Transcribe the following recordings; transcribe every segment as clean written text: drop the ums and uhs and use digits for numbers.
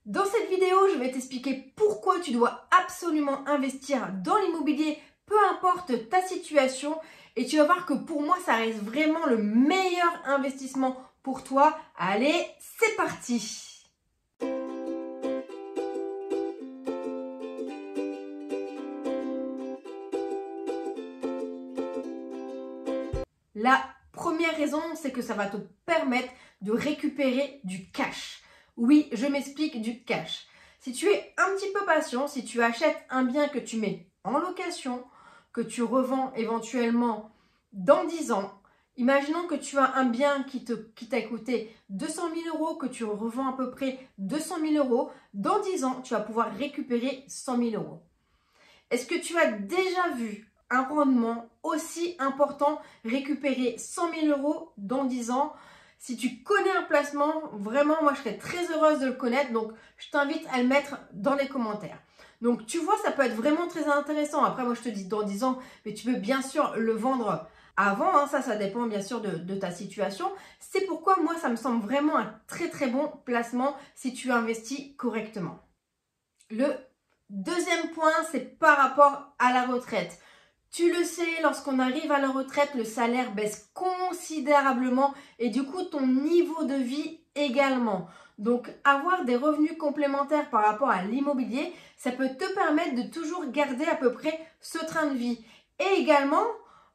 Dans cette vidéo, je vais t'expliquer pourquoi tu dois absolument investir dans l'immobilier, peu importe ta situation. Et tu vas voir que pour moi, ça reste vraiment le meilleur investissement pour toi. Allez, c'est parti! La première raison, c'est que ça va te permettre de récupérer du cash. Oui, je m'explique, du cash. Si tu es un petit peu patient, si tu achètes un bien que tu mets en location, que tu revends éventuellement dans 10 ans, imaginons que tu as un bien qui t'a coûté 200 000 euros, que tu revends à peu près 200 000 euros, dans 10 ans, tu vas pouvoir récupérer 100 000 euros. Est-ce que tu as déjà vu un rendement aussi important, récupérer 100 000 euros dans 10 ans? Si tu connais un placement, vraiment, moi, je serais très heureuse de le connaître. Donc, je t'invite à le mettre dans les commentaires. Donc, tu vois, ça peut être vraiment très intéressant. Après, moi, je te dis dans 10 ans, mais tu peux bien sûr le vendre avant. Hein, ça dépend bien sûr de ta situation. C'est pourquoi, moi, ça me semble vraiment un très, très bon placement si tu investis correctement. Le deuxième point, c'est par rapport à la retraite. Tu le sais, lorsqu'on arrive à la retraite, le salaire baisse considérablement et du coup, ton niveau de vie également. Donc, avoir des revenus complémentaires par rapport à l'immobilier, ça peut te permettre de toujours garder à peu près ce train de vie. Et également,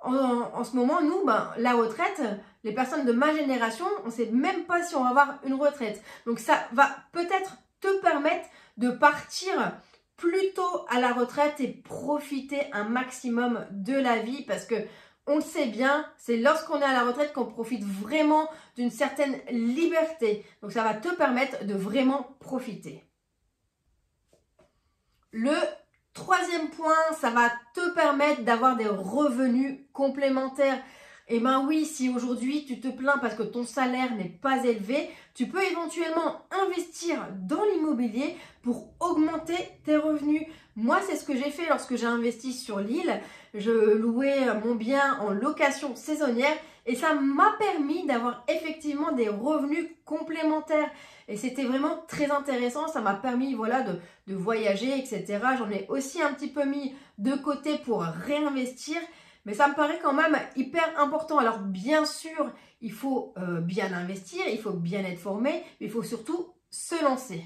en ce moment, nous, la retraite, les personnes de ma génération, on ne sait même pas si on va avoir une retraite. Donc, ça va peut-être te permettre de partir plus tôt à la retraite et profiter un maximum de la vie parce que on le sait bien, c'est lorsqu'on est à la retraite qu'on profite vraiment d'une certaine liberté. Donc ça va te permettre de vraiment profiter. Le troisième point, ça va te permettre d'avoir des revenus complémentaires. Eh bien oui, si aujourd'hui tu te plains parce que ton salaire n'est pas élevé, tu peux éventuellement investir dans l'immobilier pour augmenter tes revenus. Moi, c'est ce que j'ai fait lorsque j'ai investi sur l'île. Je louais mon bien en location saisonnière et ça m'a permis d'avoir effectivement des revenus complémentaires. Et c'était vraiment très intéressant, ça m'a permis voilà, de voyager, etc. J'en ai aussi un petit peu mis de côté pour réinvestir. Mais ça me paraît quand même hyper important. Alors bien sûr, il faut bien investir, il faut bien être formé, mais il faut surtout se lancer.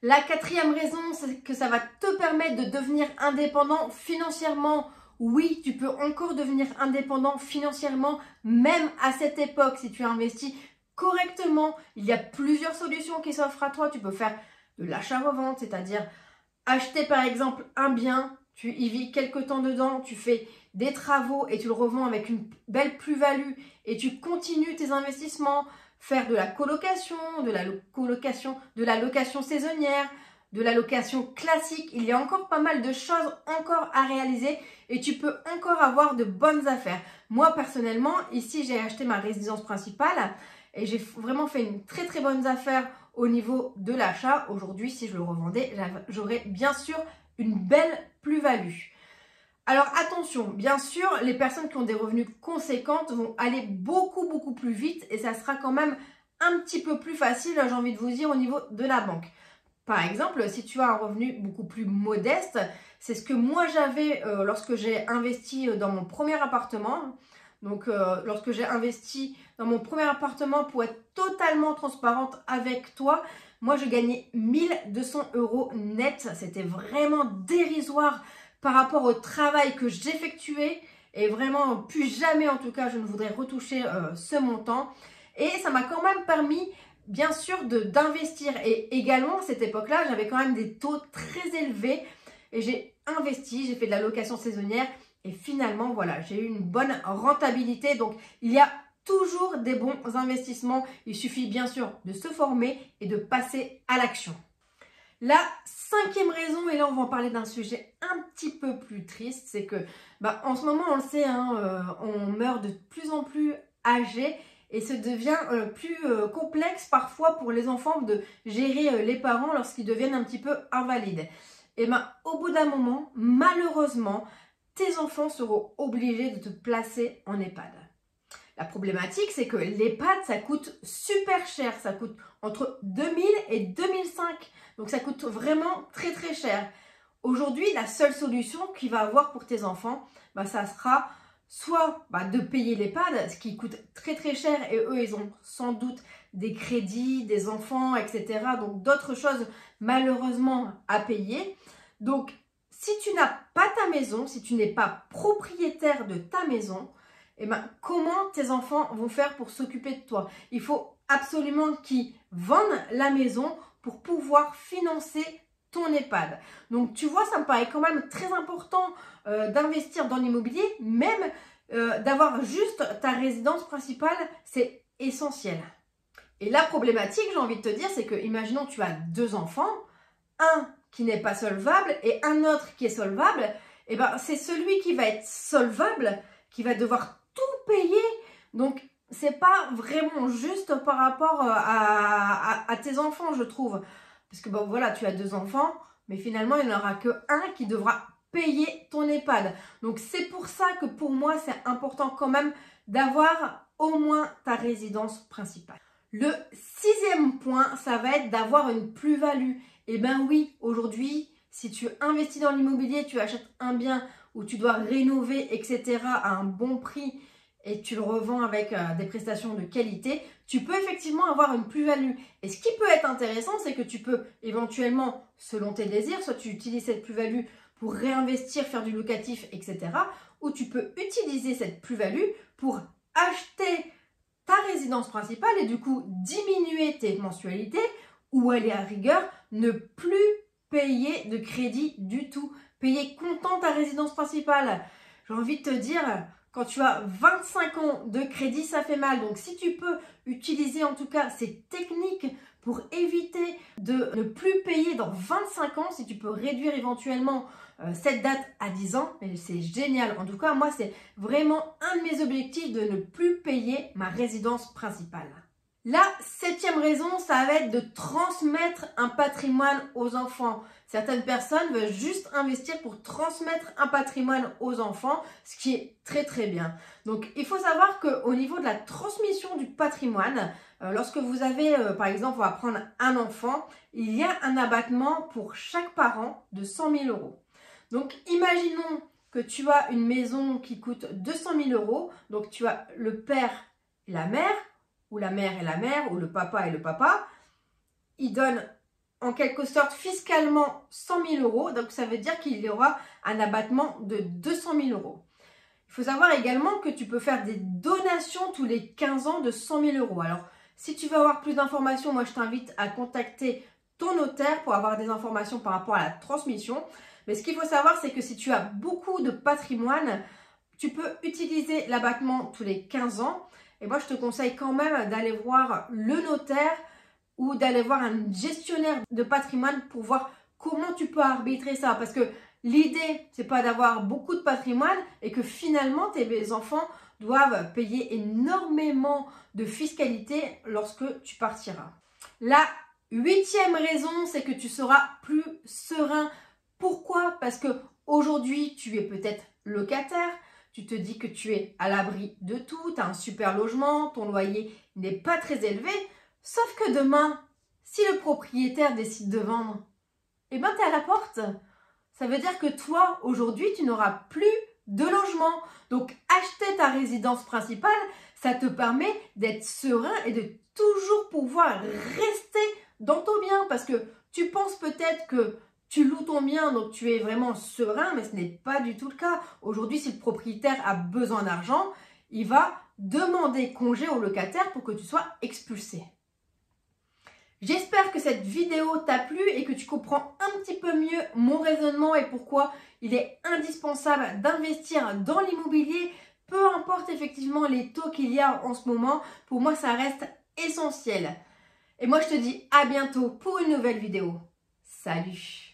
La quatrième raison, c'est que ça va te permettre de devenir indépendant financièrement. Oui, tu peux encore devenir indépendant financièrement, même à cette époque, si tu investis correctement. Il y a plusieurs solutions qui s'offrent à toi. Tu peux faire de l'achat-revente, c'est-à-dire acheter par exemple un bien, tu y vis quelques temps dedans, tu fais des travaux et tu le revends avec une belle plus-value et tu continues tes investissements, faire de la colocation, de la location saisonnière, de la location classique. Il y a encore pas mal de choses encore à réaliser et tu peux encore avoir de bonnes affaires. Moi personnellement, ici j'ai acheté ma résidence principale et j'ai vraiment fait une très très bonne affaire au niveau de l'achat. Aujourd'hui, si je le revendais, j'aurais bien sûr une belle plus-value. Alors attention, bien sûr, les personnes qui ont des revenus conséquents vont aller beaucoup plus vite et ça sera quand même un petit peu plus facile, j'ai envie de vous dire, au niveau de la banque. Par exemple, si tu as un revenu beaucoup plus modeste, c'est ce que moi j'avais lorsque j'ai investi dans mon premier appartement. Donc, lorsque j'ai investi dans mon premier appartement, pour être totalement transparente avec toi, moi, je gagnais 1200 euros net. C'était vraiment dérisoire par rapport au travail que j'effectuais. Et vraiment, plus jamais, en tout cas, je ne voudrais retoucher ce montant. Et ça m'a quand même permis, bien sûr, d'investir. Et également, à cette époque-là, j'avais quand même des taux très élevés. Et j'ai investi, j'ai fait de la location saisonnière. Et finalement, voilà, j'ai eu une bonne rentabilité. Donc, il y a toujours des bons investissements. Il suffit bien sûr de se former et de passer à l'action. La cinquième raison, et là on va en parler d'un sujet un petit peu plus triste, c'est que en ce moment on le sait, hein, on meurt de plus en plus âgé et ça devient plus complexe parfois pour les enfants de gérer les parents lorsqu'ils deviennent un petit peu invalides. Et au bout d'un moment, malheureusement, tes enfants seront obligés de te placer en EHPAD. La problématique, c'est que l'EHPAD, ça coûte super cher. Ça coûte entre 2000 et 2005. Donc ça coûte vraiment très très cher. Aujourd'hui, la seule solution qu'il va avoir pour tes enfants, ça sera soit de payer l'EHPAD, ce qui coûte très très cher, et eux ils ont sans doute des crédits, des enfants, etc. Donc d'autres choses malheureusement à payer. Donc si tu n'as pas ta maison, si tu n'es pas propriétaire de ta maison, comment tes enfants vont faire pour s'occuper de toi? Il faut absolument qu'ils vendent la maison pour pouvoir financer ton EHPAD. Donc tu vois, ça me paraît quand même très important d'investir dans l'immobilier, même d'avoir juste ta résidence principale, c'est essentiel. Et la problématique, j'ai envie de te dire, c'est que imaginons tu as 2 enfants, un qui n'est pas solvable et un autre qui est solvable, c'est celui qui va être solvable qui va devoir tout payer. Donc c'est pas vraiment juste par rapport à tes enfants, je trouve. Parce que voilà, tu as 2 enfants, mais finalement, il n'y en aura qu'un qui devra payer ton EHPAD. Donc, c'est pour ça que pour moi, c'est important quand même d'avoir au moins ta résidence principale. Le 6e point, ça va être d'avoir une plus-value. Eh bien oui, aujourd'hui, si tu investis dans l'immobilier, tu achètes un bien où tu dois rénover, etc. à un bon prix, et tu le revends avec des prestations de qualité, tu peux effectivement avoir une plus-value. Et ce qui peut être intéressant, c'est que tu peux éventuellement, selon tes désirs, soit tu utilises cette plus-value pour réinvestir, faire du locatif, etc. Ou tu peux utiliser cette plus-value pour acheter ta résidence principale et du coup diminuer tes mensualités ou aller à rigueur ne plus payer de crédit du tout. Payer comptant ta résidence principale. J'ai envie de te dire, quand tu as 25 ans de crédit, ça fait mal. Donc, si tu peux utiliser en tout cas ces techniques pour éviter de ne plus payer dans 25 ans, si tu peux réduire éventuellement cette date à 10 ans, c'est génial. En tout cas, moi, c'est vraiment un de mes objectifs de ne plus payer ma résidence principale. La 7e raison, ça va être de transmettre un patrimoine aux enfants. Certaines personnes veulent juste investir pour transmettre un patrimoine aux enfants, ce qui est très très bien. Donc, il faut savoir qu'au niveau de la transmission du patrimoine, lorsque vous avez, par exemple, on va prendre un enfant, il y a un abattement pour chaque parent de 100 000 euros. Donc, imaginons que tu as une maison qui coûte 200 000 euros. Donc, tu as le père et la mère, ou la mère et la mère, ou le papa et le papa. Ils donnent en quelque sorte fiscalement 100 000 euros. Donc, ça veut dire qu'il y aura un abattement de 200 000 euros. Il faut savoir également que tu peux faire des donations tous les 15 ans de 100 000 euros. Alors, si tu veux avoir plus d'informations, moi, je t'invite à contacter ton notaire pour avoir des informations par rapport à la transmission. Mais ce qu'il faut savoir, c'est que si tu as beaucoup de patrimoine, tu peux utiliser l'abattement tous les 15 ans. Et moi, je te conseille quand même d'aller voir le notaire ou d'aller voir un gestionnaire de patrimoine pour voir comment tu peux arbitrer ça. Parce que l'idée, c'est pas d'avoir beaucoup de patrimoine et que finalement, tes enfants doivent payer énormément de fiscalité lorsque tu partiras. La 8e raison, c'est que tu seras plus serein. Pourquoi? Parce que aujourd'hui, tu es peut-être locataire, tu te dis que tu es à l'abri de tout, tu as un super logement, ton loyer n'est pas très élevé, sauf que demain, si le propriétaire décide de vendre, tu es à la porte. Ça veut dire que toi, aujourd'hui, tu n'auras plus de logement. Donc, acheter ta résidence principale, ça te permet d'être serein et de toujours pouvoir rester dans ton bien. Parce que tu penses peut-être que tu loues ton bien, donc tu es vraiment serein, mais ce n'est pas du tout le cas. Aujourd'hui, si le propriétaire a besoin d'argent, il va demander congé au locataire pour que tu sois expulsé. J'espère que cette vidéo t'a plu et que tu comprends un petit peu mieux mon raisonnement et pourquoi il est indispensable d'investir dans l'immobilier, peu importe effectivement les taux qu'il y a en ce moment. Pour moi, ça reste essentiel. Et moi, je te dis à bientôt pour une nouvelle vidéo. Salut!